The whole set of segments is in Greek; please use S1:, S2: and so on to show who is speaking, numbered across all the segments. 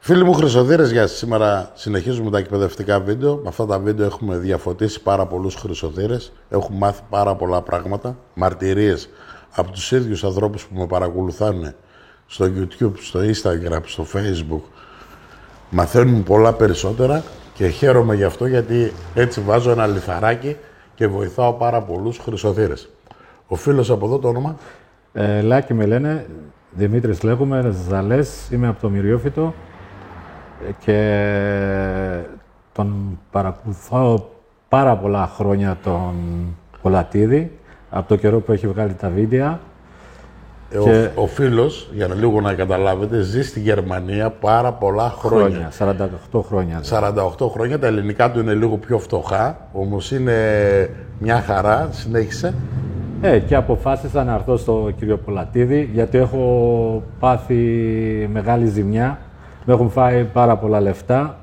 S1: Φίλοι μου χρυσοδύρες, για σήμερα συνεχίζουμε τα εκπαιδευτικά βίντεο. Με αυτά τα βίντεο έχουμε διαφωτίσει πάρα πολλούς χρυσοδύρες. Έχουμε μάθει πάρα πολλά πράγματα, μαρτυρίες από τους ίδιους ανθρώπους που με παρακολουθάνε στο YouTube, στο Instagram, στο Facebook. Μαθαίνουν πολλά περισσότερα και χαίρομαι γι' αυτό, γιατί έτσι βάζω ένα λιθαράκι και βοηθάω πάρα πολλούς χρυσοδύρες. Ο φίλος από εδώ, το όνομα?
S2: Λάκη με λένε, Δημήτρης λέγομαι, Ζαλές, είμαι από το Μυριόφυτο και τον παρακολουθώ πάρα πολλά χρόνια τον Πολατίδη, από το καιρό που έχει βγάλει τα βίντεο.
S1: Ο φίλος, για να λίγο να καταλάβετε, ζει στη Γερμανία πάρα πολλά χρόνια.
S2: 48 χρόνια.
S1: 48 χρόνια, τα ελληνικά του είναι λίγο πιο φτωχά, όμως είναι μια χαρά. Συνέχισε.
S2: Και αποφάσισα να έρθω στο κύριο Πολατίδη, γιατί έχω πάθει μεγάλη ζημιά. Με έχουν φάει πάρα πολλά λεφτά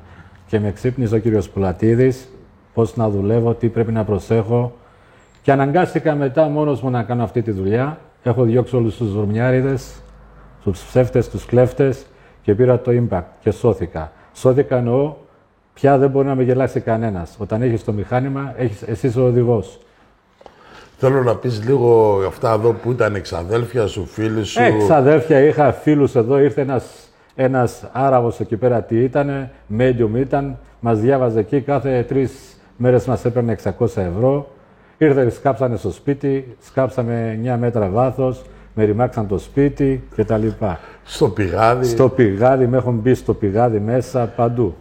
S2: και με ξύπνησε ο κύριος Πολατίδης πώς να δουλεύω, τι πρέπει να προσέχω. Και αναγκάστηκα μετά μόνος μου να κάνω αυτή τη δουλειά. Έχω διώξει όλους τους βρωμιάριδες, τους ψεύτες, τους κλέφτες και πήρα το impact και σώθηκα. Σώθηκα εννοώ, πια δεν μπορεί να με γελάσει κανένας. Όταν έχεις το μηχάνημα, εσύ είσαι ο οδηγός.
S1: Θέλω να πεις λίγο αυτά εδώ που ήταν εξαδέλφια σου, φίλοι σου.
S2: Εξαδέλφια είχα, φίλους εδώ, ήρθε ένας Άραβος εκεί πέρα, τι ήτανε, medium ήταν, μας διάβαζε εκεί, κάθε 3 μέρες μας έπαιρνε 600 ευρώ. Ήρθε, σκάψανε στο σπίτι, σκάψαμε 9 μέτρα βάθος, με ρημάξαν το σπίτι κτλ.
S1: Στο πηγάδι.
S2: Στο πηγάδι, με έχουν μπει στο πηγάδι μέσα, παντού.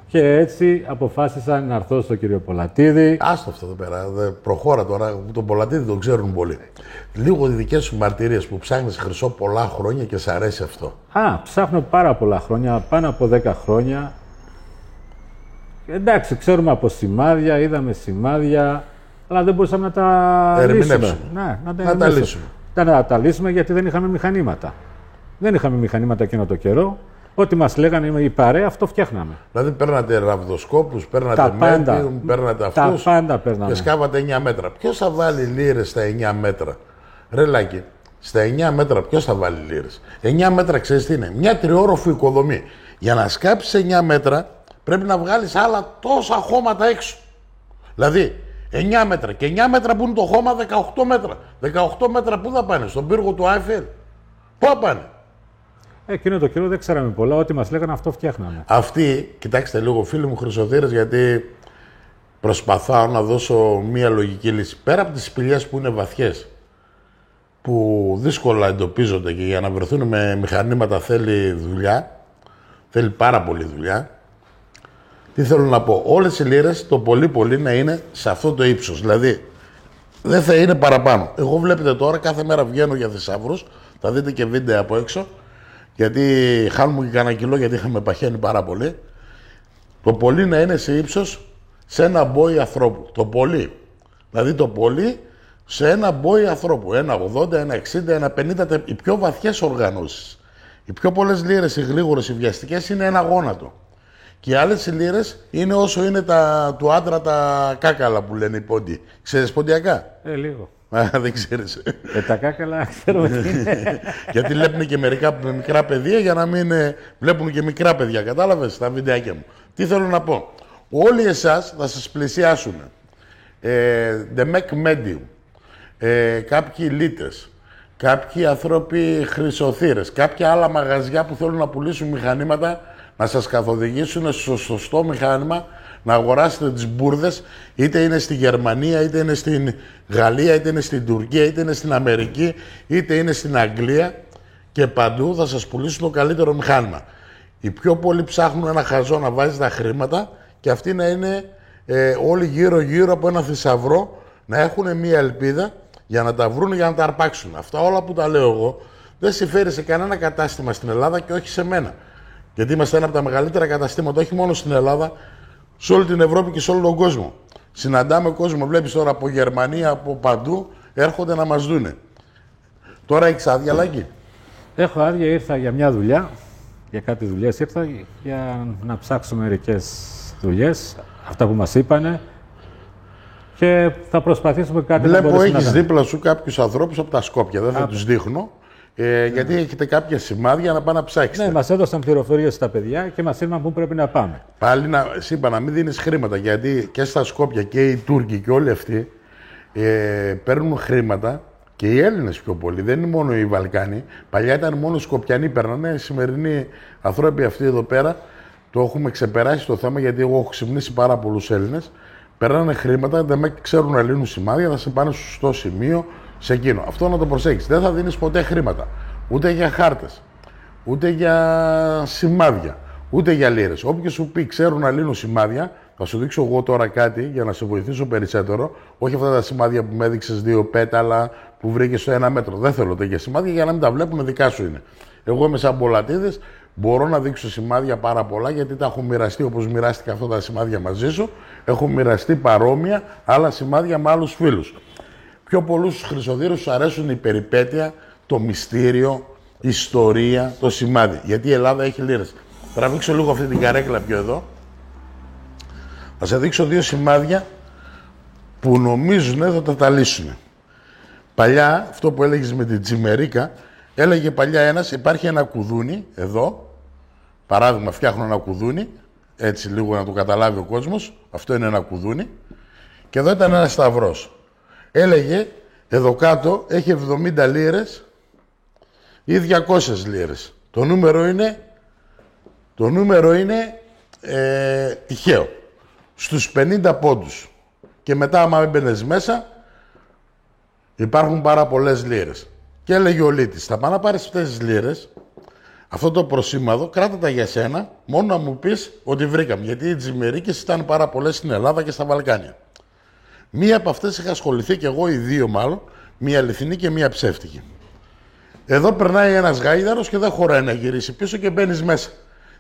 S2: Και έτσι αποφάσισα να έρθω στο κύριο Πολατίδη.
S1: Άστο αυτό εδώ πέρα, προχώρα τώρα, τον Πολατίδη τον ξέρουν πολύ. Λίγο οι δικές σου μαρτυρίες που ψάχνεις χρυσό πολλά χρόνια και σ' αρέσει αυτό.
S2: Ψάχνω πάρα πολλά χρόνια, πάνω από 10 χρόνια. Εντάξει, ξέρουμε από σημάδια, είδαμε σημάδια, αλλά δεν μπορούσαμε να τα λύσουμε. Να τα λύσουμε, γιατί δεν είχαμε μηχανήματα. Δεν είχαμε μηχανήματα εκείνο το καιρό. Ό,τι μας λέγανε η παρέα, αυτό φτιάχναμε.
S1: Δηλαδή παίρνατε ραβδοσκόπους, παίρνατε medium, παίρνατε αυτούς.
S2: Τα πάντα παίρναμε.
S1: Και σκάβατε 9 μέτρα. Ποιος θα βάλει λίρες στα 9 μέτρα? Ρε Λάκη, στα 9 μέτρα ποιος θα βάλει λίρες? 9 μέτρα ξέρεις τι είναι? Μια τριόροφη οικοδομή. Για να σκάψεις 9 μέτρα πρέπει να βγάλεις άλλα τόσα χώματα έξω. Δηλαδή 9 μέτρα και 9 μέτρα που είναι το χώμα, 18 μέτρα. 18 μέτρα πού θα πάνε? Στον πύργο του Άιφελ? Πού θα πάνε?
S2: Εκείνο το καιρό δεν ξέραμε πολλά, ό,τι μας λέγανε αυτό φτιάχναμε.
S1: Αυτοί, κοιτάξτε λίγο φίλοι μου χρυσοδύρες, γιατί προσπαθάω να δώσω μία λογική λύση. Πέρα από τις σπηλιές που είναι βαθιές, που δύσκολα εντοπίζονται και για να βρεθούν με μηχανήματα θέλει δουλειά, θέλει πάρα πολύ δουλειά. Τι θέλω να πω? Όλες οι λίρες το πολύ να είναι σε αυτό το ύψος, δηλαδή δεν θα είναι παραπάνω. Εγώ βλέπετε τώρα κάθε μέρα βγαίνω για θησαύρους, θα δείτε και βίντεο από έξω, γιατί χάνουμε και κανένα κιλό, γιατί είχαμε παχαίνει πάρα πολύ. Το πολύ να είναι σε ύψος σε ένα μπόι ανθρώπου. Το πολύ. Δηλαδή το πολύ σε ένα μπόι ανθρώπου. 1,80, 1,60, 1,50, οι πιο βαθιές οργανώσεις. Οι πιο πολλές λίρες, οι γλίγορες, οι βιαστικές είναι ένα γόνατο. Και οι άλλες λίρες είναι όσο είναι του άντρα τα κάκαλα που λένε οι πόντιοι. Ξέρεις ποντιακά?
S2: Λίγο.
S1: Δεν ξέρεις.
S2: Τα κάκαλα ξέρουμε τι είναι.
S1: Γιατί βλέπουν και μερικά μικρά παιδεία για να μην βλέπουν και μικρά παιδιά. Κατάλαβες τα βιντεάκια μου? Τι θέλω να πω? Όλοι εσάς θα σας πλησιάσουν. The Mac Medium. Κάποιοι λίτες. Κάποιοι άνθρωποι χρυσοθύρες. Κάποια άλλα μαγαζιά που θέλουν να πουλήσουν μηχανήματα, να σας καθοδηγήσουν στο σωστό μηχάνημα, να αγοράσετε τις μπουρδες, είτε είναι στη Γερμανία, είτε είναι στην Γαλλία, είτε είναι στην Τουρκία, είτε είναι στην Αμερική, είτε είναι στην Αγγλία, και παντού θα σας πουλήσουν το καλύτερο μηχάνημα. Οι πιο πολλοί ψάχνουν ένα χαζό να βάζει τα χρήματα και αυτοί να είναι όλοι γύρω από ένα θησαυρό, να έχουν μία ελπίδα για να τα βρουν, για να τα αρπάξουν. Αυτά όλα που τα λέω εγώ δεν συμφέρει σε κανένα κατάστημα στην Ελλάδα και όχι σε μένα. Γιατί είμαστε ένα από τα μεγαλύτερα καταστήματα, όχι μόνο στην Ελλάδα, σε όλη την Ευρώπη και σε όλο τον κόσμο. Συναντάμε κόσμο, βλέπεις τώρα από Γερμανία, από παντού, έρχονται να μας δούνε. Τώρα έχεις άδεια, Λάκη?
S2: Έχω άδεια, ήρθα για μια δουλειά, για κάτι δουλειές ήρθα, για να ψάξω μερικές δουλειές, αυτά που μας είπανε, και θα προσπαθήσουμε κάτι να μπορέσουμε να...
S1: Βλέπω έχεις δίπλα σου κάποιους ανθρώπους από τα Σκόπια, δεν θα τους δείχνω, Γιατί έχετε κάποια σημάδια να πάνε να ψάξετε.
S2: Ναι, μας έδωσαν πληροφορίες στα παιδιά και μας είπαν πού πρέπει να πάμε.
S1: Πάλι είπα να μην δίνεις χρήματα, γιατί και στα Σκόπια και οι Τούρκοι και όλοι αυτοί παίρνουν χρήματα. Και οι Έλληνες πιο πολύ, δεν είναι μόνο οι Βαλκάνοι. Παλιά ήταν μόνο οι Σκοπιανοί παίρνανε. Οι σημερινοί ανθρώποι αυτοί εδώ πέρα το έχουμε ξεπεράσει το θέμα, γιατί εγώ έχω ξυπνήσει πάρα πολλούς Έλληνες. Παίρνανε χρήματα, δεν ξέρουν να λύνουν σημάδια, θα σε πάνε στο σωστό σημείο σε εκείνο. Αυτό να το προσέξεις. Δεν θα δίνεις ποτέ χρήματα. Ούτε για χάρτες, ούτε για σημάδια, ούτε για λίρες. Όποιος σου πει ξέρουν να λύνουν σημάδια, θα σου δείξω εγώ τώρα κάτι για να σε βοηθήσω περισσότερο. Όχι αυτά τα σημάδια που με έδειξες 2 πέταλα που βρήκες στο 1 μέτρο. Δεν θέλω τέτοια σημάδια για να μην τα βλέπουν, δικά σου είναι. Εγώ είμαι σαν Πολατίδης, μπορώ να δείξω σημάδια πάρα πολλά, γιατί τα έχω μοιραστεί όπως μοιράστηκα αυτά τα σημάδια μαζί σου. Έχω μοιραστεί παρόμοια άλλα σημάδια με άλλους φίλους. Πιο πολλούς στους Χρυσοδύρους τους αρέσουν η περιπέτεια, το μυστήριο, η ιστορία, το σημάδι. Γιατί η Ελλάδα έχει λίρες. Τραβήξω λίγο αυτή την καρέκλα πιο εδώ. Θα σε δείξω 2 σημάδια που νομίζουν θα τα ταλίσουν. Παλιά, αυτό που έλεγες με την Τζιμερίκα, έλεγε παλιά ένας, υπάρχει ένα κουδούνι εδώ. Παράδειγμα, φτιάχνω ένα κουδούνι, έτσι λίγο να το καταλάβει ο κόσμος. Αυτό είναι ένα κουδούνι. Και εδώ ήταν ένας σταυρός. Έλεγε, εδώ κάτω έχει 70 λίρες ή 200 λίρες. Το νούμερο είναι τυχαίο. Στους 50 πόντους. Και μετά, άμα έμπαινες μέσα, υπάρχουν πάρα πολλές λίρες. Και έλεγε ο Λίτης, θα πάω να πάρεις αυτές τις λίρες, αυτό το προσήμαδο, κράτα τα για σένα, μόνο να μου πεις ότι βρήκαμε. Γιατί οι τζιμερίκες ήταν πάρα πολλές στην Ελλάδα και στα Βαλκάνια. Μία από αυτές είχα ασχοληθεί και εγώ, οι 2 μάλλον, μία αληθινή και μία ψεύτικη. Εδώ περνάει ένας γάιδαρος και δεν χωράει να γυρίσει πίσω και μπαίνεις μέσα.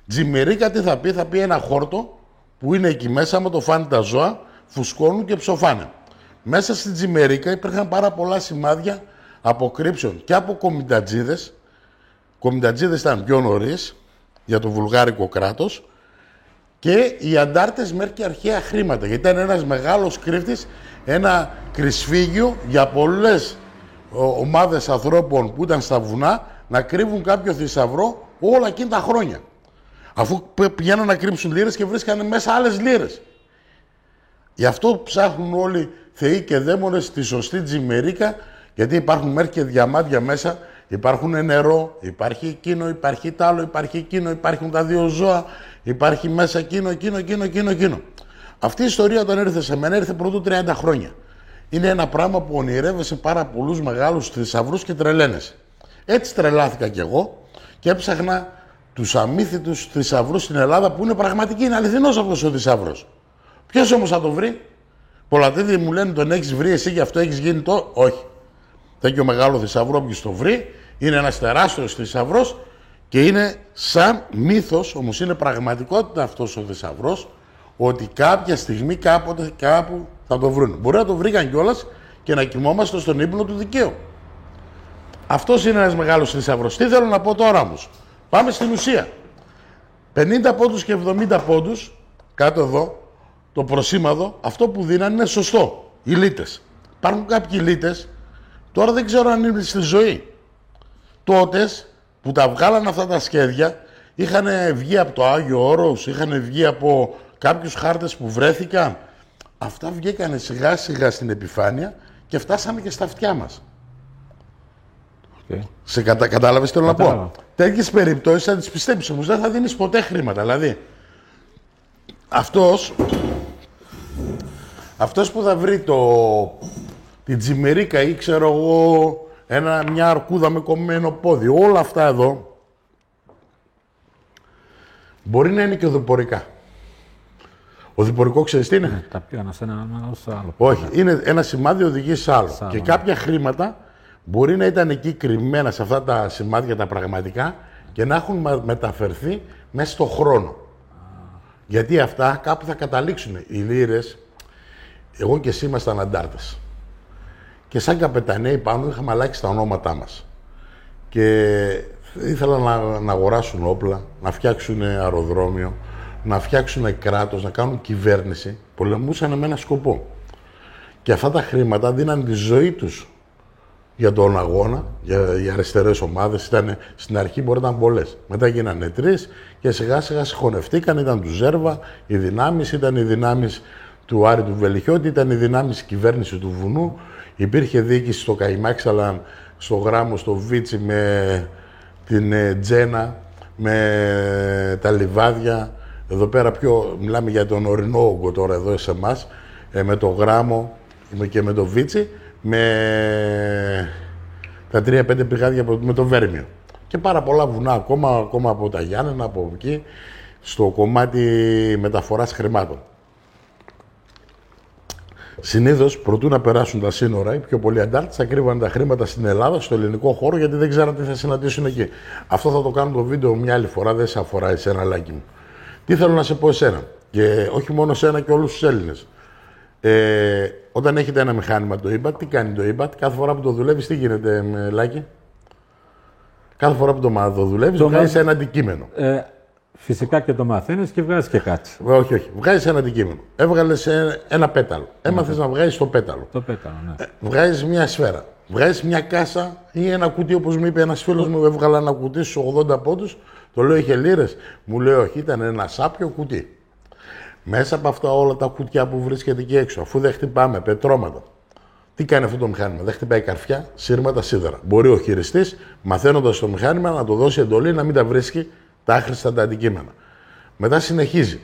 S1: Τζιμερίκα τι θα πει ένα χόρτο που είναι εκεί μέσα, άμα το φάνε τα ζώα, φουσκώνουν και ψοφάνε. Μέσα στην Τζιμερίκα υπήρχαν πάρα πολλά σημάδια αποκρύψεων και από κομιτατζίδες. Κομιτατζίδες ήταν πιο νωρίς για το βουλγάρικο κράτος, και οι αντάρτες μέχρι και αρχαία χρήματα. Γιατί ήταν ένας μεγάλος κρύφτης, ένα κρυσφύγιο για πολλές ομάδες ανθρώπων που ήταν στα βουνά να κρύβουν κάποιο θησαυρό όλα εκείνα τα χρόνια. Αφού πηγαίναν να κρύψουν λίρες και βρίσκανε μέσα άλλες λίρες. Γι' αυτό ψάχνουν όλοι θεοί και δαίμονες στη σωστή Τζιμερίκα, γιατί υπάρχουν μέχρι και διαμάντια μέσα, υπάρχουν νερό, υπάρχει εκείνο, υπάρχει τ' άλλο, υπάρχει εκείνο, υπάρχουν τα 2 ζώα, υπάρχει μέσα εκείνο. Αυτή η ιστορία όταν ήρθε σε μένα, ήρθε πρωτού 30 χρόνια. Είναι ένα πράγμα που ονειρεύεσαι πάρα πολλούς μεγάλους θησαυρούς και τρελαίνεσαι. Έτσι τρελάθηκα κι εγώ και έψαχνα τους αμύθιτους θησαυρούς στην Ελλάδα που είναι πραγματικοί, είναι αληθινός αυτός ο θησαυρός. Ποιος όμως θα το βρει? Πολατίδη μου λένε τον έχεις βρει εσύ, γι' αυτό έχεις γίνει το. Όχι. Τέτοιο μεγάλο θησαυρό, όποιος το βρει, είναι ένας τεράστιος θησαυρός και είναι σαν μύθος, όμως είναι πραγματικότητα αυτός ο θησαυρός, ότι κάποια στιγμή, κάποτε, κάπου θα το βρουν. Μπορεί να το βρήκαν κιόλας και να κοιμόμαστε στον ύπνο του δικαίου. Αυτός είναι ένας μεγάλος θησαυρός. Τι θέλω να πω τώρα όμως? Πάμε στην ουσία. 50 πόντους και 70 πόντους, κάτω εδώ, το προσήμαδο, αυτό που δίνανε είναι σωστό. Οι λίτες. Υπάρχουν κάποιοι λίτες, τώρα δεν ξέρω αν είναι στη ζωή. Τότες που τα βγάλαν αυτά τα σχέδια, είχαν βγει από το Άγιο Όρος, είχαν βγει από κάποιους χάρτες που βρέθηκαν. Αυτά βγήκανε σιγά σιγά στην επιφάνεια και φτάσανε και στα αυτιά μας. Okay. Κατάλαβες τι θέλω να πω? Τέτοιες περιπτώσεις θα τις πιστέψεις, όμως δεν θα δίνεις ποτέ χρήματα. Δηλαδή, αυτός που θα βρει την Τζιμερίκα ή ξέρω εγώ μια αρκούδα με κομμένο πόδι, όλα αυτά εδώ μπορεί να είναι και οδηπορικά. Οδηπορικό ξέρεις τι είναι?
S2: Τα πήγανα σε ένα άλλο.
S1: Όχι, είναι ένα σημάδι οδηγεί σε άλλο. Και κάποια χρήματα μπορεί να ήταν εκεί κρυμμένα σε αυτά τα σημάδια τα πραγματικά και να έχουν μεταφερθεί μέσα στο χρόνο. Γιατί αυτά κάπου θα καταλήξουν. Οι λίρες, εγώ και εσύ ήμασταν αντάρτες. Και σαν καπεταναίοι πάνω είχαμε αλλάξει τα ονόματά μας. Και ήθελαν να αγοράσουν όπλα, να φτιάξουν αεροδρόμιο, να φτιάξουν κράτος, να κάνουν κυβέρνηση. Πολεμούσαν με ένα σκοπό. Και αυτά τα χρήματα δίναν τη ζωή τους για τον αγώνα, για οι αριστερές ομάδες. Στην αρχή μπορεί να ήταν πολλές. Μετά γίνανε 3 και σιγά σιγά συγχωνευτήκαν. Ήταν του Ζέρβα, οι δυνάμεις, ήταν οι δυνάμεις του Άρη του Βελιχιώτη, ήταν οι δυνάμεις της κυβέρνησης του Βουνού. Υπήρχε διοίκηση στο Καϊμάξαλαν, στο Γράμμο, στο Βίτσι, με την Τζένα, με τα λιβάδια. Εδώ πέρα μιλάμε για τον ορεινό όγκο τώρα εδώ σε εμάς, με το Γράμμο και με το Βίτσι, με τα 3-5 πηγάδια με το Βέρμιο. Και πάρα πολλά βουνά ακόμα από τα Γιάννενα, από εκεί, στο κομμάτι μεταφοράς χρημάτων. Συνήθως, προτού να περάσουν τα σύνορα, οι πιο πολλοί αντάρτες θα κρύβανε τα χρήματα στην Ελλάδα, στο ελληνικό χώρο, γιατί δεν ξέραν τι θα συναντήσουν εκεί. Αυτό θα το κάνω το βίντεο μια άλλη φορά, δεν σε αφορά εσένα, Λάκη μου. Τι θέλω να σε πω εσένα, και όχι μόνο εσένα και όλους τους Έλληνες. Όταν έχετε ένα μηχάνημα το EBAT, τι κάνει το EBAT, κάθε φορά που το δουλεύεις, τι γίνεται, Λάκη? Κάθε φορά που το δουλεύεις, βγάζεις ένα αντικείμενο.
S2: Φυσικά και το μαθαίνεις και βγάζεις και κάτι.
S1: Όχι. Βγάζεις ένα αντικείμενο. Έβγαλες ένα πέταλο. Έμαθες να βγάζεις το πέταλο.
S2: Το πέταλο, ναι.
S1: Βγάζεις μια σφαίρα. Βγάζεις μια κάσα ή ένα κουτί, όπως μου είπε ένας φίλος μου, έβγαλα ένα κουτί στους 80 πόντους. Το λέω, είχε λίρες. Μου λέει, όχι, ήταν ένα σάπιο κουτί. Μέσα από αυτά όλα τα κουτιά που βρίσκεται εκεί έξω, αφού δεν χτυπάμε πετρώματα, τι κάνει αυτό το μηχάνημα? Δεν χτυπάει καρφιά, σύρματα, σίδερα. Μπορεί ο χειριστής, μαθαίνοντας το μηχάνημα, να το δώσει εντολή να μην τα βρίσκει τα άχρηστα τα αντικείμενα. Μετά συνεχίζει.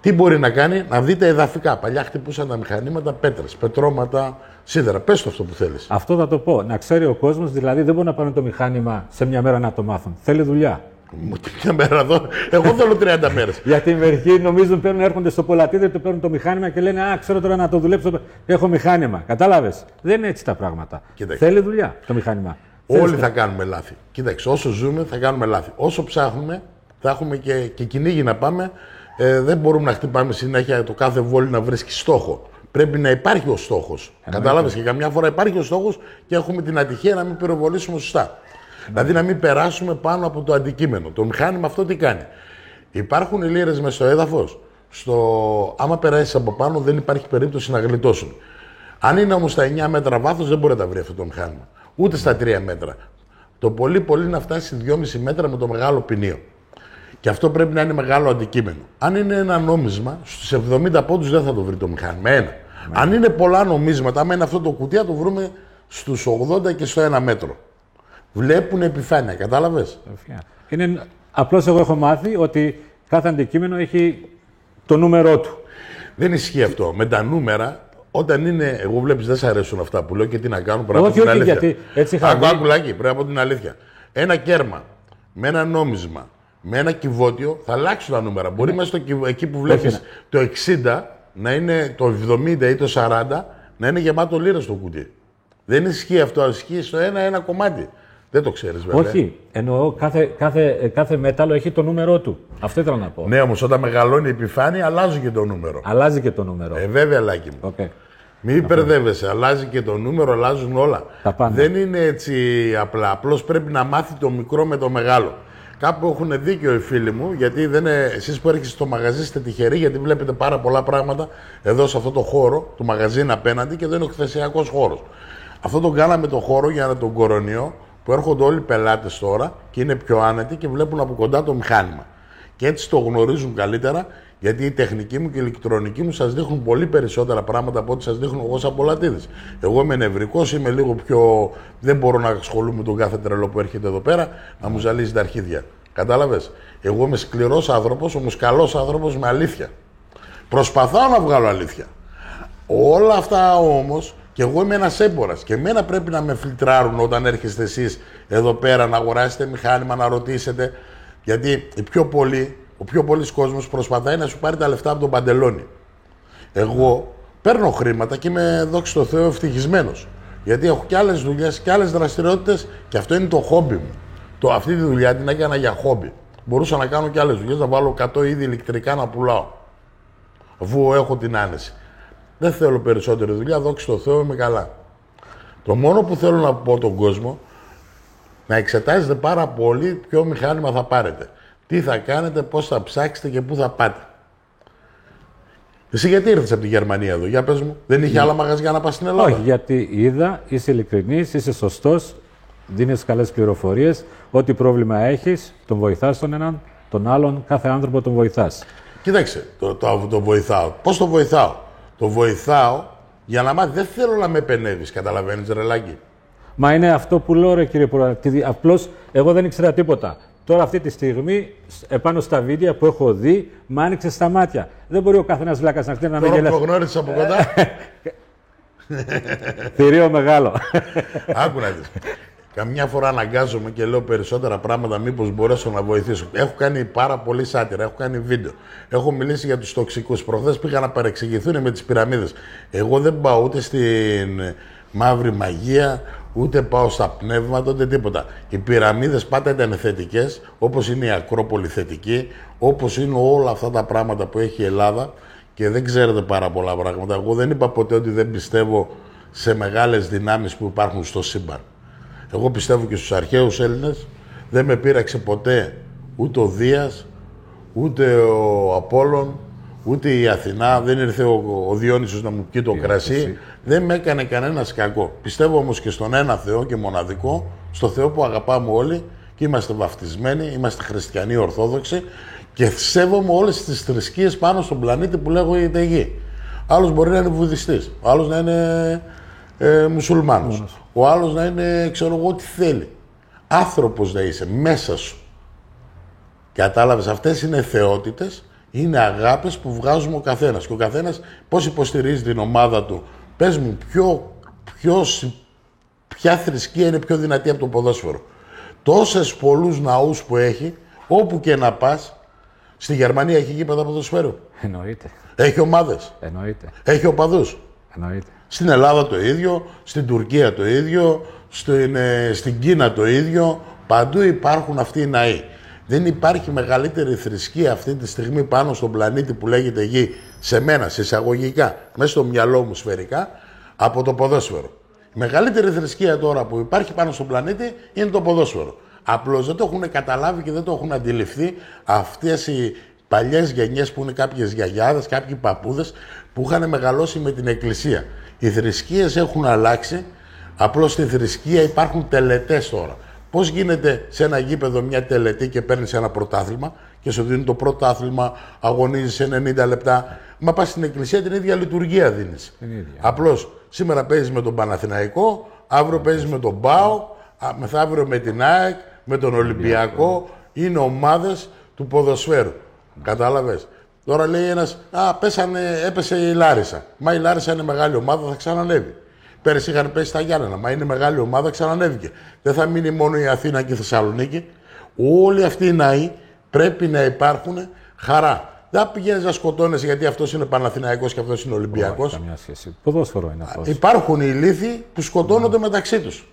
S1: Τι μπορεί να κάνει? Να δει τα εδαφικά. Παλιά χτυπούσαν τα μηχανήματα πέτρες, πετρώματα, σίδερα. Πες το αυτό που θέλεις.
S2: Αυτό θα το πω. Να ξέρει ο κόσμος, δηλαδή δεν μπορεί να πάρουν το μηχάνημα σε μια μέρα να το μάθουν. Θέλει δουλειά.
S1: Μια μέρα εδώ, εγώ θέλω 30 μέρες.
S2: Γιατί μερικοί νομίζουν έρχονται στο Πολατίδι, το παίρνουν το μηχάνημα και λένε, ξέρω τώρα να το δουλέψω. Έχω μηχάνημα. Κατάλαβες? Δεν είναι έτσι τα πράγματα.
S1: Κοίταξε.
S2: Θέλει δουλειά το μηχάνημα.
S1: Όλοι θα κάνουμε λάθη. Κοίταξε, όσο ζούμε θα κάνουμε λάθη. Όσο ψάχνουμε, θα έχουμε και κυνήγι να πάμε. Δεν μπορούμε να χτυπάμε συνέχεια το κάθε βόλι να βρίσκει στόχο. Πρέπει να υπάρχει ο στόχος. Κατάλαβες? Και καμιά φορά υπάρχει ο στόχος και έχουμε την ατυχία να μην πυροβολήσουμε σωστά. Δηλαδή να μην περάσουμε πάνω από το αντικείμενο. Το μηχάνημα αυτό τι κάνει? Υπάρχουν οι λίρες μες στο έδαφος. Άμα περάσεις από πάνω, δεν υπάρχει περίπτωση να γλιτώσουν. Αν είναι όμως στα 9 μέτρα βάθος, δεν μπορεί να τα βρει αυτό το μηχάνημα. Ούτε στα 3 μέτρα. Το πολύ να φτάσει 2,5 μέτρα με το μεγάλο ποινίο. Και αυτό πρέπει να είναι μεγάλο αντικείμενο. Αν είναι ένα νόμισμα, στους 70 πόντους δεν θα το βρει το μηχάνημα. Ένα. Αν είναι πολλά νομίσματα, άμα είναι αυτό το κουτί, θα το βρούμε στους 80 και στο 1 μέτρο. Βλέπουν επιφάνεια, κατάλαβες?
S2: Απλώς εγώ έχω μάθει ότι κάθε αντικείμενο έχει το νούμερό του.
S1: Δεν ισχύει αυτό. Με τα νούμερα, όταν είναι. Εγώ βλέπεις, δεν σ' αρέσουν αυτά που λέω και τι να κάνω. Πρέπει να πω την αλήθεια.
S2: Γιατί έτσι
S1: Ακουλάκι, πρέπει να πω την αλήθεια. Ένα κέρμα με ένα νόμισμα, με ένα κυβότιο, θα αλλάξουν τα νούμερα. Μπορεί μέσα εκεί που βλέπεις το 60 να είναι το 70 ή το 40 να είναι γεμάτο λίρες στο κουτί. Δεν ισχύει αυτό. Ισχύει στο ένα κομμάτι. Δεν το ξέρεις βέβαια.
S2: Όχι. Εννοώ κάθε μέταλλο έχει το νούμερό του. Αυτό ήθελα να πω.
S1: Ναι, όμως όταν μεγαλώνει η επιφάνεια, αλλάζει και το νούμερο.
S2: Αλλάζει και το νούμερο.
S1: Βέβαια, Λάκη μου.
S2: Okay.
S1: Μην μπερδεύεσαι. Αλλάζει και το νούμερο, αλλάζουν όλα. Δεν είναι έτσι απλά. Απλώς πρέπει να μάθει το μικρό με το μεγάλο. Κάπου έχουν δίκιο οι φίλοι μου, γιατί εσείς που έρχεστε στο μαγαζί είστε τυχεροί, γιατί βλέπετε πάρα πολλά πράγματα εδώ σε αυτό το χώρο, το μαγαζί είναι απέναντι και δεν είναι ο εκθεσιακός χώρος. Αυτό το κάναμε το χώρο για τον κορονοϊό, που έρχονται όλοι οι πελάτες τώρα και είναι πιο άνετοι και βλέπουν από κοντά το μηχάνημα. Και έτσι το γνωρίζουν καλύτερα, γιατί η τεχνική μου και η ηλεκτρονική μου σας δείχνουν πολύ περισσότερα πράγματα από ό,τι σας δείχνω εγώ σαν Πολατίδης. Εγώ είμαι νευρικός, είμαι λίγο πιο. Δεν μπορώ να ασχολούμαι με τον κάθε τρελό που έρχεται εδώ πέρα να μου ζαλίζει τα αρχίδια. Κατάλαβες? Εγώ είμαι σκληρός άνθρωπος, όμως καλός άνθρωπος με αλήθεια. Προσπαθάω να βγάλω αλήθεια. Όλα αυτά όμως. Και εγώ είμαι ένας έμπορας και εμένα πρέπει να με φιλτράρουν όταν έρχεστε εσείς εδώ πέρα να αγοράσετε μηχάνημα, να ρωτήσετε. Γιατί ο πιο πολύς κόσμος προσπαθάει να σου πάρει τα λεφτά από τον παντελόνι. Εγώ παίρνω χρήματα και είμαι, δόξα τω Θεώ, ευτυχισμένος. Γιατί έχω και άλλες δουλειές και άλλες δραστηριότητες και αυτό είναι το χόμπι μου. Αυτή τη δουλειά την έκανα για χόμπι. Μπορούσα να κάνω και άλλες δουλειές, να βάλω 100 είδη ηλεκτρικά να πουλάω. Αφού έχω την άνεση. Δεν θέλω περισσότερη δουλειά, δόξα τω Θεώ, είμαι καλά. Το μόνο που θέλω να πω τον κόσμο, να εξετάζετε πάρα πολύ ποιο μηχάνημα θα πάρετε. Τι θα κάνετε, πώς θα ψάξετε και πού θα πάτε. Εσύ γιατί ήρθες από τη Γερμανία εδώ, για πες μου. Δεν είχε άλλα μαγαζιά να πας στην Ελλάδα?
S2: Όχι, γιατί είδα, είσαι ειλικρινής, είσαι σωστός, δίνεις καλές πληροφορίες. Ό,τι πρόβλημα έχεις, τον βοηθάς τον έναν, τον άλλον, κάθε άνθρωπο τον βοηθάς.
S1: Κοίταξε, το βοηθάω. Πώς το βοηθάω? Το βοηθάω για να μάθει. Δεν θέλω να με επενεύεις, καταλαβαίνεις, ρελάκι.
S2: Μα είναι αυτό που λέω, ρε κύριε Πρωταθλητή. Απλώς εγώ δεν ήξερα τίποτα. Τώρα αυτή τη στιγμή, επάνω στα βίντεο που έχω δει, μ' άνοιξε στα μάτια. Δεν μπορεί ο καθένας βλάκας να έρθει να με γελάσει.
S1: Τώρα που το γνώρισες από κοντά.
S2: Θηρίο μεγάλο.
S1: Άκου να δεις. Καμιά φορά αναγκάζομαι και λέω περισσότερα πράγματα, μήπως μπορέσω να βοηθήσω. Έχω κάνει πάρα πολύ σάτυρα, έχω κάνει βίντεο. Έχω μιλήσει για τους τοξικούς. Προχθές πήγα να παρεξηγηθούν με τις πυραμίδες. Εγώ δεν πάω ούτε στην μαύρη μαγεία, ούτε πάω στα πνεύματα, ούτε τίποτα. Οι πυραμίδες πάντα ήταν θετικές, όπως είναι η Ακρόπολη θετική, όπως είναι όλα αυτά τα πράγματα που έχει η Ελλάδα και δεν ξέρετε πάρα πολλά πράγματα. Εγώ δεν είπα ποτέ ότι δεν πιστεύω σε μεγάλες δυνάμεις που υπάρχουν στο σύμπαν. Εγώ πιστεύω και στους αρχαίους Έλληνες. Δεν με πείραξε ποτέ ούτε ο Δίας, ούτε ο Απόλλων, ούτε η Αθηνά. Δεν ήρθε ο Διόνυσος να μου πιει το κρασί. Δεν με έκανε κανένας κακό. Πιστεύω όμως και στον ένα Θεό και μοναδικό, στο Θεό που αγαπάμε όλοι και είμαστε βαφτισμένοι, είμαστε χριστιανοί ορθόδοξοι και σέβομαι όλες τις θρησκείες πάνω στον πλανήτη που λέγεται Γη. Άλλος μπορεί να είναι βουδιστής, ο άλλος να είναι μουσουλμάνος, ο άλλος να είναι, ξέρω εγώ, τι θέλει. Άνθρωπος να είσαι, μέσα σου. Κατάλαβες, αυτές είναι θεότητες, είναι αγάπες που βγάζουμε ο καθένας. Και ο καθένας πώς υποστηρίζει την ομάδα του. Πες μου, ποια θρησκεία είναι πιο δυνατή από το ποδόσφαιρο. Τόσες πολλούς ναούς που έχει, όπου και να πας, στη Γερμανία έχει γήπεδα ποδοσφαίρου.
S2: Εννοείται.
S1: Έχει ομάδες.
S2: Εννοείται.
S1: Έχει οπαδούς.
S2: Εννοείται.
S1: Στην Ελλάδα το ίδιο, στην Τουρκία το ίδιο, στην Κίνα το ίδιο. Παντού υπάρχουν αυτοί οι ναοί. Δεν υπάρχει μεγαλύτερη θρησκεία αυτή τη στιγμή πάνω στον πλανήτη που λέγεται Γη, σε μένα, σε εισαγωγικά, μέσα στο μυαλό μου σφαιρικά, από το ποδόσφαιρο. Η μεγαλύτερη θρησκεία τώρα που υπάρχει πάνω στον πλανήτη είναι το ποδόσφαιρο. Απλώς δεν το έχουν καταλάβει και δεν το έχουν αντιληφθεί αυτές οι παλιές γενιές που είναι κάποιες γιαγιάδες, κάποιοι παππούδες που είχαν μεγαλώσει με την εκκλησία. Οι θρησκείες έχουν αλλάξει, απλώς στη θρησκεία υπάρχουν τελετές τώρα. Πώς γίνεται σε ένα γήπεδο μια τελετή και παίρνεις ένα πρωτάθλημα και σου δίνει το πρωτάθλημα, αγωνίζεις 90 λεπτά. Μα πας στην εκκλησία την ίδια λειτουργία δίνεις. Απλώς σήμερα παίζεις με τον Παναθηναϊκό, αύριο παίζεις με τον ΠΑΟ, μεθαύριο με την ΑΕΚ, με τον Ολυμπιακό. Είναι ομάδες του ποδοσφαίρου. Κατάλαβες. Τώρα λέει ένας, έπεσε η Λάρισα. Μα η Λάρισα είναι μεγάλη ομάδα, θα ξανανεύει. Πέρυσι είχαν πέσει στα Γιάννενα. Μα είναι μεγάλη ομάδα, ξανανέβηκε. Δεν θα μείνει μόνο η Αθήνα και η Θεσσαλονίκη. Όλοι αυτοί οι ναοί πρέπει να υπάρχουν χαρά. Δεν πηγαίνεις να σκοτώνεσαι γιατί αυτός είναι Παναθηναϊκός και αυτός είναι Ολυμπιακός.
S2: Καμιά σχέση. Ποδόσφαιρο είναι αυτό.
S1: Υπάρχουν οι ηλίθιοι που σκοτώνονται μεταξύ τους.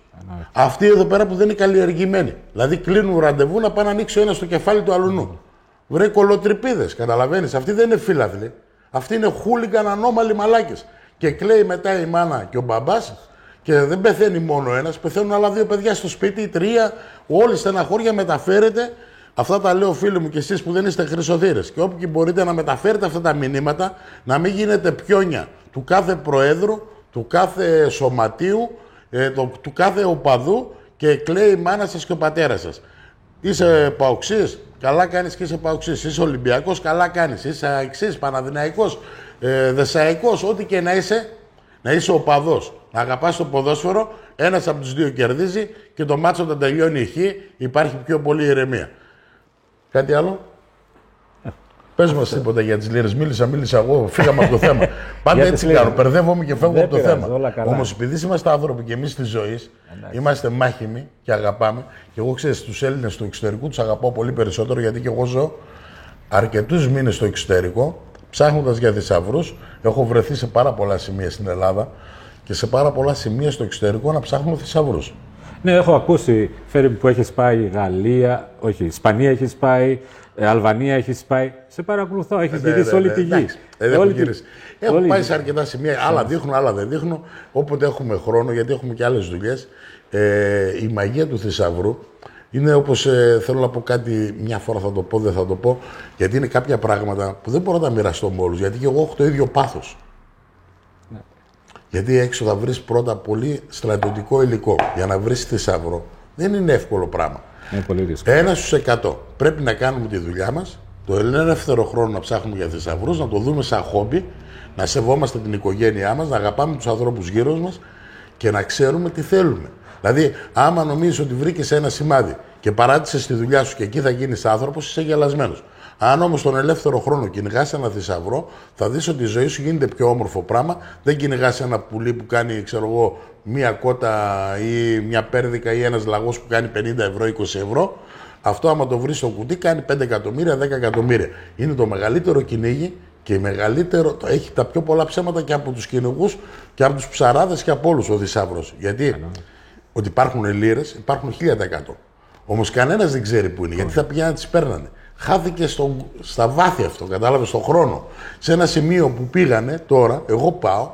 S1: Αυτοί εδώ πέρα που δεν είναι καλλιεργημένοι. Δηλαδή κλείνουν ραντεβού να πάνε να ανοίξει ο ένας στο κεφάλι του αλουνού. Βρε κολοτρυπίδες, καταλαβαίνεις. Αυτοί δεν είναι φίλαθλοι. Αυτοί είναι χούλιγκαν ανώμαλοι μαλάκες. Και κλαίει μετά η μάνα και ο μπαμπάς και δεν πεθαίνει μόνο ένας, πεθαίνουν άλλα δύο παιδιά στο σπίτι, τρία, όλη στεναχώρια μεταφέρετε. Αυτά τα λέω φίλοι μου και εσείς που δεν είστε χρυσοθύρες. Και όπου και μπορείτε να μεταφέρετε αυτά τα μηνύματα, να μην γίνετε πιόνια του κάθε προέδρου, του κάθε σωματείου, του κάθε οπαδού και κλαίει η μάνα σας και ο πατέρας σας. Είσαι παοξής, καλά κάνεις και είσαι παοξής. Είσαι Ολυμπιακός, καλά κάνεις. Είσαι αεξής, Παναθηναϊκός, Δεσσαϊκός, ό,τι και να είσαι οπαδός. Να αγαπάς το ποδόσφαιρο, ένας από τους δύο κερδίζει και το μάτσο όταν τελειώνει η χ, υπάρχει πιο πολύ ηρεμία. Κάτι άλλο? Πες μας τίποτα για τις λίρες. Μίλησα εγώ, φύγαμε από το θέμα. Πάντα έτσι κάνω, μπερδεύομαι και φεύγω από το θέμα. Όμως επειδή είμαστε άνθρωποι και εμείς της ζωής, είμαστε μάχημοι και αγαπάμε. Και εγώ ξέρεις, τους Έλληνες του εξωτερικού τους αγαπάω πολύ περισσότερο γιατί και εγώ ζω αρκετούς μήνες στο εξωτερικό, ψάχνοντας για θησαυρούς. Έχω βρεθεί σε πάρα πολλά σημεία στην Ελλάδα και σε πάρα πολλά σημεία στο εξωτερικό να ψάχνω θησαυρούς.
S2: Ναι, έχω ακούσει που έχεις πάει Γαλλία, όχι, Ισπανία έχεις πάει, Αλβανία έχεις πάει. Σε παρακολουθώ, έχεις γυρίσει όλη τη γη.
S1: Έχω πάει σε αρκετά σημεία, άλλα δείχνω, άλλα δεν δείχνω. Όποτε έχουμε χρόνο, γιατί έχουμε και άλλες δουλειές. Η μαγεία του θησαυρού Είναι όπως θέλω να πω κάτι, μια φορά θα το πω, δεν θα το πω, γιατί είναι κάποια πράγματα που δεν μπορώ να τα μοιραστώ με όλους, γιατί και εγώ έχω το ίδιο πάθος. Ναι. Γιατί έξω θα βρεις πρώτα πολύ στρατιωτικό υλικό. Για να βρεις θησαυρό δεν είναι εύκολο πράγμα.
S2: Είναι πολύ δύσκολο.
S1: 1 στους 100. Πρέπει να κάνουμε τη δουλειά μας, το ελεύθερο χρόνο να ψάχνουμε για θησαυρούς, να το δούμε σαν χόμπι, να σεβόμαστε την οικογένειά μας, να αγαπάμε τους ανθρώπους γύρω μας και να ξέρουμε τι θέλουμε. Δηλαδή, άμα νομίζεις ότι βρήκες ένα σημάδι και παράτησες τη δουλειά σου και εκεί θα γίνεις άνθρωπος, είσαι γελασμένος. Αν όμως τον ελεύθερο χρόνο κυνηγάς ένα θησαυρό, θα δεις ότι η ζωή σου γίνεται πιο όμορφο πράγμα. Δεν κυνηγάς ένα πουλί που κάνει, ξέρω εγώ, μία κότα ή μια πέρδικα ή ένας λαγός που κάνει 50 ευρώ, 20 ευρώ. Αυτό, άμα το βρεις στο κουτί, κάνει 5 εκατομμύρια, 10 εκατομμύρια. Είναι το μεγαλύτερο κυνήγι και έχει τα πιο πολλά ψέματα και από τους κυνηγούς και από τους ψαράδες και από όλους ο θησαύρος. Γιατί ότι υπάρχουν λίρες, υπάρχουν 1000%. Όμως κανένας δεν ξέρει που είναι, γιατί θα πηγαίνουν να τις παίρνανε. Χάθηκε στα βάθη αυτό, κατάλαβες, στον χρόνο. Σε ένα σημείο που πήγανε τώρα, εγώ πάω,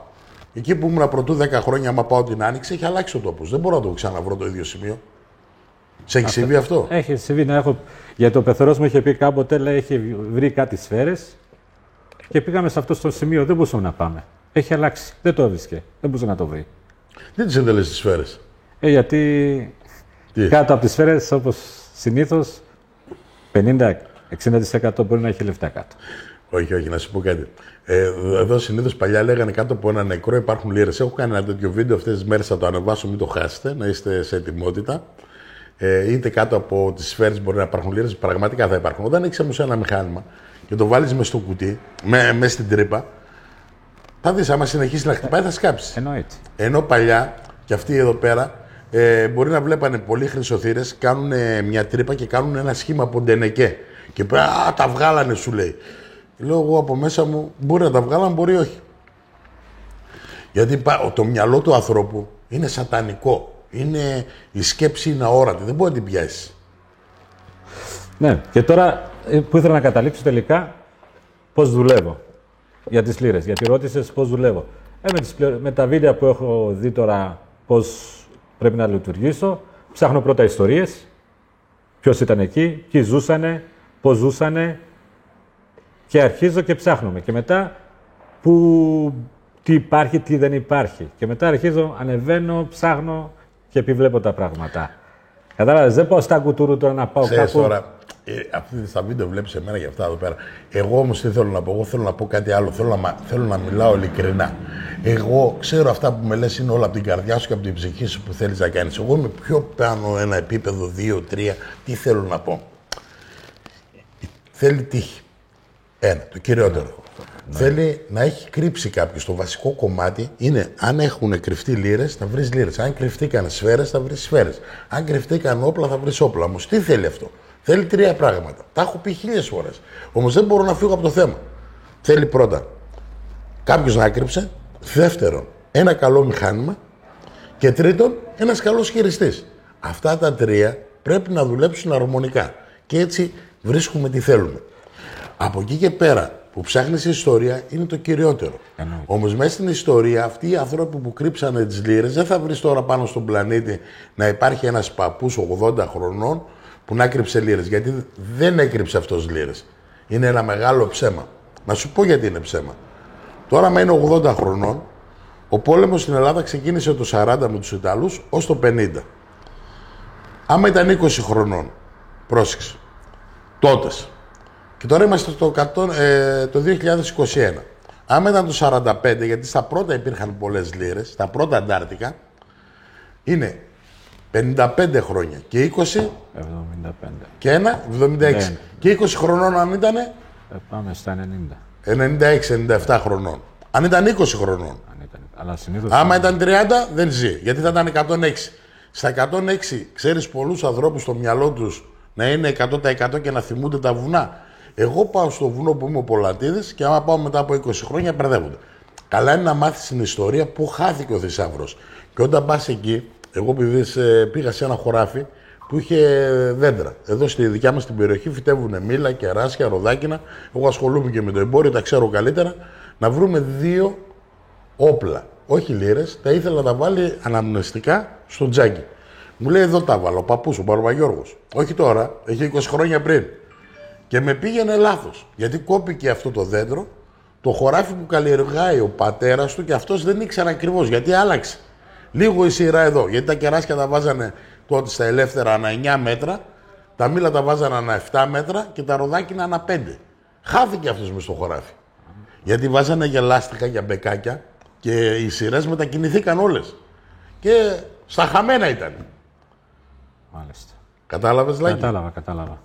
S1: εκεί που ήμουν πρωτού 10 χρόνια, άμα πάω την Άνοιξη, έχει αλλάξει ο τόπος. Δεν μπορώ να το ξαναβρω το ίδιο σημείο. Σε έχει συμβεί αυτό?
S2: Έχει συμβεί, να έχω. Γιατί ο πεθερός μου είχε πει κάποτε, λέει, έχει βρει κάτι σφαίρες και πήγαμε σε αυτό το σημείο. Δεν μπορούσαμε να πάμε. Έχει αλλάξει. Δεν το έβρισκε. Δεν μπορούσε να το βρει.
S1: Δεν τις έντελες τις σφαίρες?
S2: Γιατί κάτω από τις σφαίρες, όπως συνήθως, 50-60% μπορεί να έχει λεφτά κάτω.
S1: Όχι, όχι, να σου πω κάτι. Εδώ συνήθως παλιά λέγανε κάτω από ένα νεκρό υπάρχουν λίρες. Έχω κάνει ένα τέτοιο βίντεο αυτές τις μέρες, θα το ανεβάσω, μην το χάσετε, να είστε σε ετοιμότητα. Είτε κάτω από τις σφαίρες μπορεί να υπάρχουν λίρες, πραγματικά θα υπάρχουν. Όταν έχεις όμως ένα μηχάνημα και το βάλεις μες στο κουτί, μέσα στην τρύπα, θα δεις, άμα συνεχίσει να χτυπάει, θα σκάψει.
S2: Εννοείται.
S1: Ενώ παλιά, και αυτοί εδώ πέρα, μπορεί να βλέπανε πολλοί χρυσοθύρες, κάνουν μια τρύπα και κάνουν ένα σχήμα από ντενεκέ. Και τα βγάλανε, σου λέει. Λέω εγώ από μέσα μου, μπορεί να τα βγάλανε, μπορεί όχι. Γιατί το μυαλό του ανθρώπου είναι σατανικό. Η σκέψη είναι αόρατη, δεν μπορεί να την πιάσει.
S2: Ναι, και τώρα που ήθελα να καταλήξω τελικά πώς δουλεύω για τις λίρες. Γιατί ρώτησες πώς δουλεύω. Με τα βίντεο που έχω δει τώρα πώς πρέπει να λειτουργήσω, ψάχνω πρώτα ιστορίες, ποιος ήταν εκεί, ποιοι ζούσανε, πώς ζούσανε και αρχίζω και ψάχνουμε. Και μετά τι υπάρχει, τι δεν υπάρχει. Και μετά αρχίζω, ανεβαίνω, ψάχνω και επιβλέπω τα πράγματα. Κατάλαβες, δεν πάω στα κουτούρου τώρα να πάω κάπου.
S1: Τώρα, στα βίντεο βλέπεις εμένα για αυτά εδώ πέρα. Εγώ όμως τι θέλω να πω, εγώ θέλω να πω κάτι άλλο, θέλω να μιλάω ειλικρινά. Εγώ ξέρω αυτά που με λες είναι όλα από την καρδιά σου και από την ψυχή σου που θέλεις να κάνεις. Εγώ είμαι πιο πάνω ένα επίπεδο, 2-3, τι θέλω να πω. Θέλει τύχη. Το κυριότερο. Θέλει να έχει κρύψει κάποιος. Το βασικό κομμάτι είναι αν έχουν κρυφτεί λίρες, θα βρεις λίρες. Αν κρυφτήκαν σφαίρες, θα βρεις σφαίρες. Αν κρυφτήκαν όπλα, θα βρεις όπλα. Όμως τι θέλει αυτό? Θέλει 3 πράγματα. Τα έχω πει 1000 φορές. Όμως δεν μπορώ να φύγω από το θέμα. Θέλει πρώτα κάποιος να κρύψε. Δεύτερον, ένα καλό μηχάνημα. Και τρίτον, ένας καλός χειριστής. Αυτά τα 3 πρέπει να δουλέψουν αρμονικά. Και έτσι βρίσκουμε τι θέλουμε. Από εκεί και πέρα, που ψάχνεις ιστορία είναι το κυριότερο. Όμως μέσα στην ιστορία αυτοί οι άνθρωποι που κρύψανε τις λίρες, δεν θα βρεις τώρα πάνω στον πλανήτη να υπάρχει ένας παππούς 80 χρονών που να κρύψε λίρες. Γιατί δεν έκρυψε αυτός λίρες. Είναι ένα μεγάλο ψέμα. Να σου πω γιατί είναι ψέμα. Τώρα, άμα είναι 80 χρονών, ο πόλεμος στην Ελλάδα ξεκίνησε το 40 με τους Ιταλούς ως το 50. Άμα ήταν 20 χρονών, πρόσεξε, τότες. Και τώρα είμαστε το 2021. Άμα ήταν το 45, γιατί στα πρώτα υπήρχαν πολλές λίρες, στα πρώτα Αντάρτικα, είναι 55 χρόνια και 20...
S2: 75.
S1: Και 76. Και 20 χρονών αν ήτανε...
S2: Πάμε στα
S1: 90. 96-97 χρονών. Αν ήταν 20 χρονών.
S2: Αλλά συνήθως...
S1: Άμα ήταν 30, δεν ζει. Γιατί θα ήταν 106. Στα 106 ξέρεις πολλούς ανθρώπους στο μυαλό τους να είναι 100% και να θυμούνται τα βουνά. Εγώ πάω στο βουνό που είμαι ο Πολατίδης και άμα πάω μετά από 20 χρόνια μπερδεύονται. Καλά είναι να μάθεις την ιστορία που χάθηκε ο θησαύρος. Και όταν πας εκεί, εγώ επειδή πήγα σε ένα χωράφι που είχε δέντρα. Εδώ στη δικιά μας την περιοχή φυτεύουν μήλα, κεράσια, ροδάκινα. Εγώ ασχολούμαι και με το εμπόριο, τα ξέρω καλύτερα. Να βρούμε 2 όπλα, όχι λίρες, τα ήθελα να τα βάλει αναμνηστικά στο τζάκι. Μου λέει εδώ τα βάλω, ο παππούς, ο Μπαρμπαγιώργος. Όχι τώρα, έχει 20 χρόνια πριν. Και με πήγαινε λάθος. Γιατί κόπηκε αυτό το δέντρο, το χωράφι που καλλιεργάει ο πατέρας του και αυτός δεν ήξερε ακριβώς γιατί άλλαξε. Λίγο η σειρά εδώ. Γιατί τα κεράσια τα βάζανε τότε στα ελεύθερα ανά 9 μέτρα, τα μήλα τα βάζανε ανά 7 μέτρα και τα ροδάκινα ανά 5. Χάθηκε αυτός μες στο χωράφι. Γιατί βάζανε για λάστιχα, για μπεκάκια και οι σειρές μετακινηθήκαν όλες. Και στα χαμένα ήταν.
S2: Μάλιστα.
S1: Κατάλαβες, Λάκη?
S2: Κατάλαβα.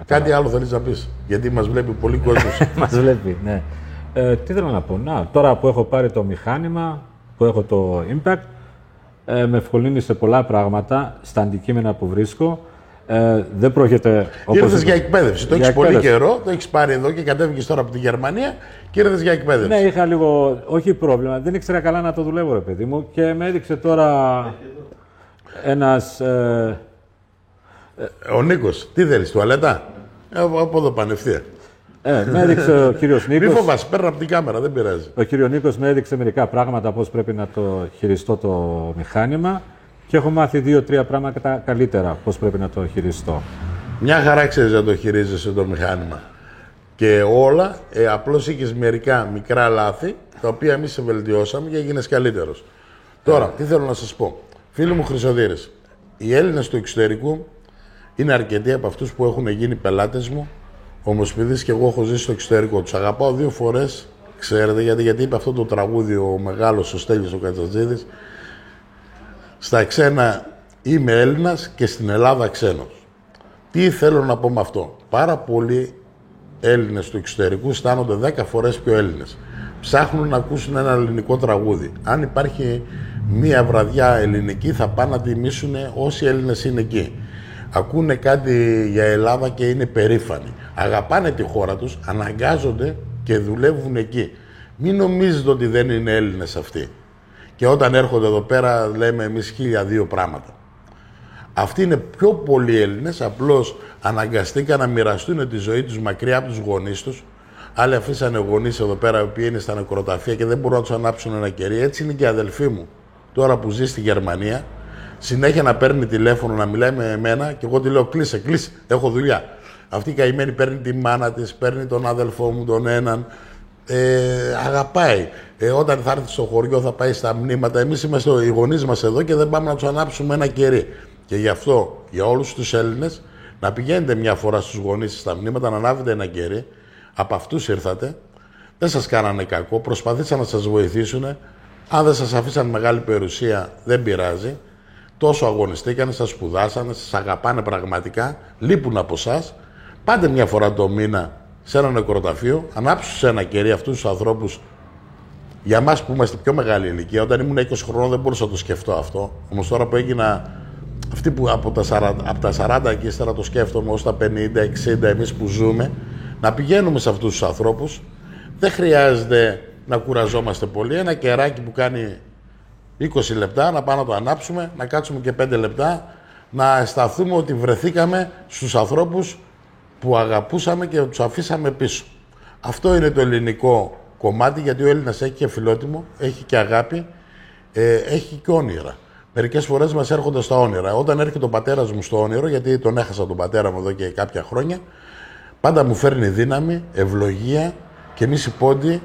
S1: Κάτι άλλο θέλεις να πεις? Γιατί μας βλέπει πολύ κόσμος.
S2: Μας βλέπει, ναι. Τι θέλω να πω. Τώρα που έχω πάρει το μηχάνημα, που έχω το Impact, με ευκολύνει σε πολλά πράγματα, στα αντικείμενα που βρίσκω. Δεν πρόκειται.
S1: Ήρθες για εκπαίδευση. Το έχεις πολύ καιρό, το έχεις πάρει εδώ και κατέβηκες τώρα από τη Γερμανία και ήρθες για εκπαίδευση.
S2: Ναι, είχα λίγο. Όχι πρόβλημα. Δεν ήξερα καλά να το δουλεύω, ρε παιδί μου. Και με έδειξε τώρα ένας.
S1: Ο Νίκος, τι θέλεις, τουαλέτα? Από εδώ πανευθεία.
S2: Με έδειξε ο κύριος Νίκος.
S1: Μη φοβάσαι, παίρνω από την κάμερα, δεν πειράζει.
S2: Ο κύριος Νίκος με έδειξε μερικά πράγματα πώς πρέπει να το χειριστώ το μηχάνημα και έχω μάθει 2-3 πράγματα καλύτερα πώς πρέπει να το χειριστώ.
S1: Μια χαρά ξέρεις να το χειρίζεσαι το μηχάνημα. Και όλα, απλώς είχες μερικά μικρά λάθη, τα οποία εμείς σε βελτιώσαμε και έγινες καλύτερος. Τώρα, τι θέλω να σας πω. Φίλοι μου Χρυσοδύρες, οι Έλληνες του εξωτερικού είναι αρκετοί από αυτούς που έχουν γίνει πελάτες μου. Ομοσπονδής και εγώ έχω ζήσει στο εξωτερικό. Τους αγαπάω 2 φορές, ξέρετε, γιατί είπε αυτό το τραγούδι ο μεγάλος ο Στέλιος ο Κατσατζίδης. Στα ξένα είμαι Έλληνας και στην Ελλάδα ξένος. Τι θέλω να πω με αυτό? Πάρα πολλοί Έλληνες του εξωτερικού αισθάνονται 10 φορές πιο Έλληνες. Ψάχνουν να ακούσουν ένα ελληνικό τραγούδι. Αν υπάρχει μία βραδιά ελληνική θα πάνε να τιμήσουν όσοι Έλληνες είναι εκεί. Ακούνε κάτι για Ελλάδα και είναι περήφανοι. Αγαπάνε τη χώρα τους, αναγκάζονται και δουλεύουν εκεί. Μην νομίζετε ότι δεν είναι Έλληνες αυτοί. Και όταν έρχονται εδώ πέρα λέμε εμείς 1002 πράγματα. Αυτοί είναι πιο πολλοί Έλληνες, απλώς αναγκαστήκαν να μοιραστούν τη ζωή τους μακριά από τους γονείς τους. Άλλοι αφήσανε γονείς εδώ πέρα, οι οποίοι είναι στα νεκροταφεία και δεν μπορούν να τους ανάψουν ένα κερί. Έτσι είναι και η αδελφή μου, τώρα που ζει στη Γερμανία. Συνέχεια να παίρνει τηλέφωνο, να μιλάει με εμένα και εγώ τη λέω κλείσε, έχω δουλειά. Αυτή η καημένη παίρνει τη μάνα της, παίρνει τον αδελφό μου τον έναν, αγαπάει. Όταν θα έρθει στο χωριό θα πάει στα μνήματα. Εμείς είμαστε οι γονείς μας εδώ και δεν πάμε να τους ανάψουμε ένα κερί. Και γι' αυτό για όλους τους Έλληνες να πηγαίνετε μια φορά στους γονείς στα μνήματα, να ανάβετε ένα κερί. Από αυτούς ήρθατε, δεν σας κάνανε κακό, προσπαθήσαν να σας βοηθήσουν. Αν δεν σας αφήσαν μεγάλη περιουσία, δεν πειράζει. Τόσο αγωνιστήκανε, σας σπουδάσανε, σας αγαπάνε πραγματικά, λείπουν από εσάς. Πάτε μια φορά το μήνα σε ένα νεκροταφείο, ανάψου σε ένα κερί αυτούς τους ανθρώπους. Για μας που είμαστε πιο μεγάλη ηλικία, όταν ήμουν 20 χρόνων δεν μπορούσα να το σκεφτώ αυτό. Όμως τώρα που έγινα, αυτοί που από τα 40 και ύστερα το σκέφτομαι ως τα 50-60, εμείς που ζούμε, να πηγαίνουμε σε αυτούς τους ανθρώπους. Δεν χρειάζεται να κουραζόμαστε πολύ. Ένα κεράκι που κάνει 20 λεπτά, να πάμε να το ανάψουμε, να κάτσουμε και 5 λεπτά, να αισθανθούμε ότι βρεθήκαμε στους ανθρώπους που αγαπούσαμε και τους αφήσαμε πίσω. Αυτό είναι το ελληνικό κομμάτι, γιατί ο Έλληνας έχει και φιλότιμο, έχει και αγάπη, έχει και όνειρα. Μερικές φορές μας έρχονται στα όνειρα. Όταν έρχεται ο πατέρας μου στο όνειρο, γιατί τον έχασα τον πατέρα μου εδώ και κάποια χρόνια, πάντα μου φέρνει δύναμη, ευλογία και εμείς οι πόντιοι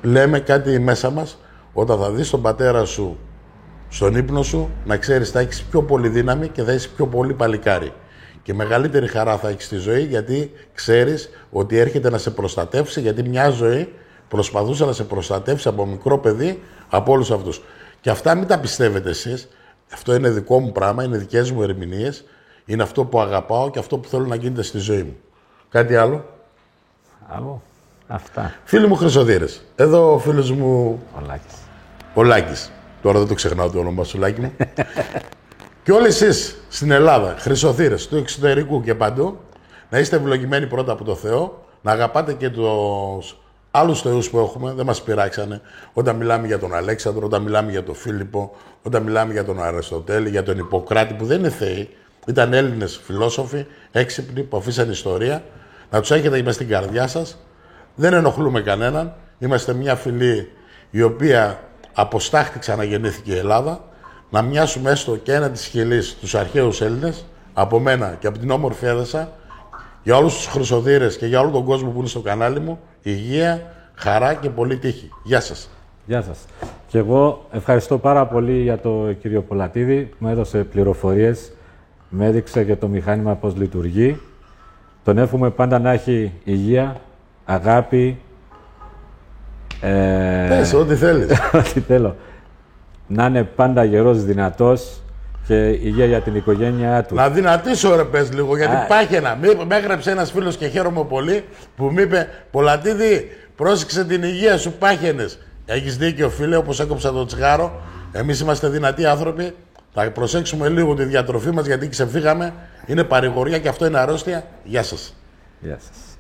S1: λέμε κάτι μέσα μας. Όταν θα δεις τον πατέρα σου στον ύπνο σου, να ξέρεις θα έχεις πιο πολύ δύναμη και θα είσαι πιο πολύ παλικάρι. Και μεγαλύτερη χαρά θα έχεις στη ζωή, γιατί ξέρεις ότι έρχεται να σε προστατεύσει, γιατί μια ζωή προσπαθούσε να σε προστατεύσει από μικρό παιδί από όλους αυτούς. Και αυτά μην τα πιστεύετε εσείς. Αυτό είναι δικό μου πράγμα, είναι δικές μου ερμηνείες. Είναι αυτό που αγαπάω και αυτό που θέλω να γίνεται στη ζωή μου. Κάτι άλλο?
S2: Άλλο. Αυτά.
S1: Φίλοι μου Χρυσοδύρες, εδώ ο φίλος μου
S2: Ο
S1: Λάκης. Τώρα δεν το ξεχνάω το όνομα σου, Λάκη μου. Και όλοι εσείς στην Ελλάδα, Χρυσοδύρες, του εξωτερικού και παντού, να είστε ευλογημένοι πρώτα από το Θεό, να αγαπάτε και τους άλλους θεούς που έχουμε, δεν μας πειράξανε. Όταν μιλάμε για τον Αλέξανδρο, όταν μιλάμε για τον Φίλιππο, όταν μιλάμε για τον Αριστοτέλη, για τον Ιπποκράτη, που δεν είναι θεοί, ήταν Έλληνες φιλόσοφοι, έξυπνοι, που αφήσαν ιστορία, να τους έχετε μες στην καρδιά σας. Δεν ενοχλούμε κανέναν. Είμαστε μια φυλή η οποία αποστάχτη ξαναγεννήθηκε η Ελλάδα. να μοιάσουμε έστω και ένα της χειλής τους αρχαίους Έλληνες, από μένα και από την όμορφη Έδεσα, για όλους τους χρυσοδύρες και για όλο τον κόσμο που είναι στο κανάλι μου, υγεία, χαρά και πολύ τύχη. Γεια σας.
S2: Γεια σας. Και εγώ ευχαριστώ πάρα πολύ για το κύριο Πολατίδη. Μου έδωσε πληροφορίες, με έδειξε και το μηχάνημα πώς λειτουργεί. Τον εύχομαι πάντα να έχει υγεία, αγάπη.
S1: Πες, ό,τι θέλεις.
S2: Ό,τι θέλω. Να είναι πάντα γερός, δυνατός και υγεία για την οικογένειά του.
S1: Να δυνατήσω ρε πες λίγο, γιατί πάχαινα. Με έγραψε ένας φίλος και χαίρομαι πολύ που μου είπε «Πολατίδη, πρόσεξε την υγεία σου, πάχαινες». Έχεις δίκιο φίλε, όπως έκοψα το τσιγάρο. Εμείς είμαστε δυνατοί άνθρωποι. Θα προσέξουμε λίγο τη διατροφή μας γιατί ξεφύγαμε. Είναι παρηγοριά και αυτό είναι αρρώστια. Γεια σας.
S2: Γεια σας.